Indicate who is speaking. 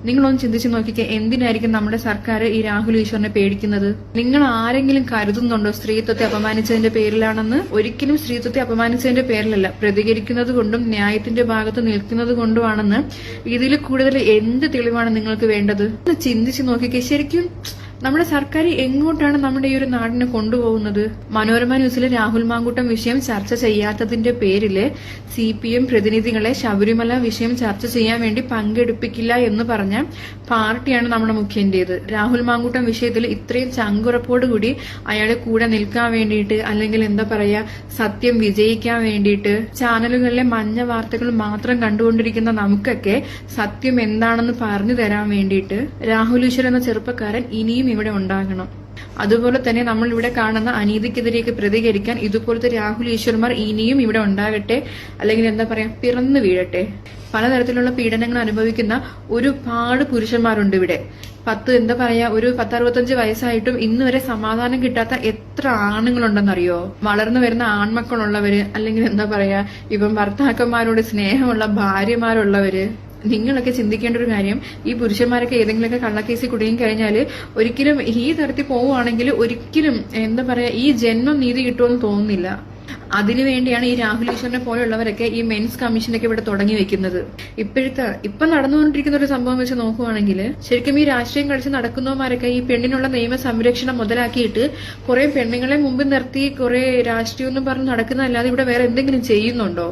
Speaker 1: നിങ്ങളൊന്ന് ചിന്തിച്ചു നോക്കിക്കേ, എന്തിനായിരിക്കും നമ്മുടെ സർക്കാർ ഈ രാഹുൽ ഈശ്വറിനെ പേടിക്കുന്നത്? നിങ്ങൾ ആരെങ്കിലും കരുതുന്നുണ്ടോ സ്ത്രീത്വത്തെ അപമാനിച്ചതിന്റെ പേരിലാണെന്ന്? ഒരിക്കലും സ്ത്രീത്വത്തെ അപമാനിച്ചതിന്റെ പേരിലല്ല, പ്രതികരിക്കുന്നത് കൊണ്ടും ന്യായത്തിന്റെ ഭാഗത്ത് നിൽക്കുന്നത് കൊണ്ടുമാണെന്ന്. ഇതിൽ കൂടുതൽ എന്ത് തെളിവാണ് നിങ്ങൾക്ക് വേണ്ടത്? ചിന്തിച്ചു നോക്കിക്കേ, ശരിക്കും നമ്മുടെ സർക്കാർ എങ്ങോട്ടാണ് നമ്മുടെ ഈ ഒരു നാടിനെ കൊണ്ടുപോകുന്നത്? മനോരമ ന്യൂസിലെ രാഹുൽ മാങ്കൂട്ടം വിഷയം ചർച്ച ചെയ്യാത്തതിന്റെ പേരില് CPM പ്രതിനിധികളെ ശബരിമല വിഷയം ചർച്ച ചെയ്യാൻ വേണ്ടി പങ്കെടുപ്പിക്കില്ല എന്ന് പറഞ്ഞ പാർട്ടിയാണ് നമ്മുടെ മുഖ്യന്റേത്. രാഹുൽ മാങ്കൂട്ടം വിഷയത്തിൽ ഇത്രയും ചങ്കുറപ്പോടുകൂടി അയാളെ കൂടെ നിൽക്കാൻ വേണ്ടിയിട്ട്, അല്ലെങ്കിൽ എന്താ പറയാ, സത്യം വിജയിക്കാൻ വേണ്ടിയിട്ട് ചാനലുകളിലെ മഞ്ഞ വാർത്തകൾ മാത്രം കണ്ടുകൊണ്ടിരിക്കുന്ന നമുക്കൊക്കെ സത്യം എന്താണെന്ന് പറഞ്ഞു തരാൻ വേണ്ടിയിട്ട് രാഹുൽ ഈശ്വർ എന്ന ചെറുപ്പക്കാരൻ ഇനിയും ഇവിടെ ഉണ്ടാകണം. അതുപോലെ തന്നെ നമ്മൾ ഇവിടെ കാണുന്ന അനീതിക്കെതിരേക്ക് പ്രതികരിക്കാൻ ഇതുപോലത്തെ രാഹുൽ ഈശ്വർമാർ ഇനിയും ഇവിടെ ഉണ്ടാകട്ടെ, അല്ലെങ്കിൽ എന്താ പറയാ, പിറന്നു വീഴട്ടെ. പലതരത്തിലുള്ള പീഡനങ്ങൾ അനുഭവിക്കുന്ന ഒരുപാട് പുരുഷന്മാരുണ്ട് ഇവിടെ. ഒരു 10-65 വയസ്സായിട്ടും ഇന്ന് വരെ സമാധാനം കിട്ടാത്ത എത്ര ആണുങ്ങളുണ്ടെന്നറിയോ? വളർന്നു വരുന്ന ആൺമക്കളുള്ളവര്, അല്ലെങ്കിൽ എന്താ പറയാ, ഇപ്പം ഭർത്താക്കന്മാരോട് സ്നേഹമുള്ള ഭാര്യമാരുള്ളവര്. നിങ്ങളൊക്കെ ചിന്തിക്കേണ്ട ഒരു കാര്യം, ഈ പുരുഷന്മാരൊക്കെ ഏതെങ്കിലുമൊക്കെ കള്ളക്കേസിൽ കുടുങ്ങി കഴിഞ്ഞാൽ ഒരിക്കലും ഈ തരത്തിൽ പോവുകയാണെങ്കിൽ ഒരിക്കലും എന്താ പറയാ, ഈ ജന്മം നീതി കിട്ടുമെന്ന് തോന്നുന്നില്ല. അതിനുവേണ്ടിയാണ് ഈ രാഹുൽ ഈശ്വറിനെ പോലെയുള്ളവരൊക്കെ ഈ മെൻസ് കമ്മീഷനൊക്കെ ഇവിടെ തുടങ്ങി വെക്കുന്നത്. ഇപ്പൊ നടന്നുകൊണ്ടിരിക്കുന്ന ഒരു സംഭവം വെച്ച് നോക്കുവാണെങ്കിൽ ശരിക്കും ഈ രാഷ്ട്രീയം കളിച്ച് നടക്കുന്നവന്മാരൊക്കെ ഈ പെണ്ണിനുള്ള നിയമ സംരക്ഷണം മുതലാക്കിയിട്ട് കുറെ പെണ്ണുങ്ങളെ മുമ്പിൽ നിർത്തി കുറെ രാഷ്ട്രീയം എന്ന് പറഞ്ഞ് നടക്കുന്നതല്ലാതെ ഇവിടെ വേറെ എന്തെങ്കിലും ചെയ്യുന്നുണ്ടോ?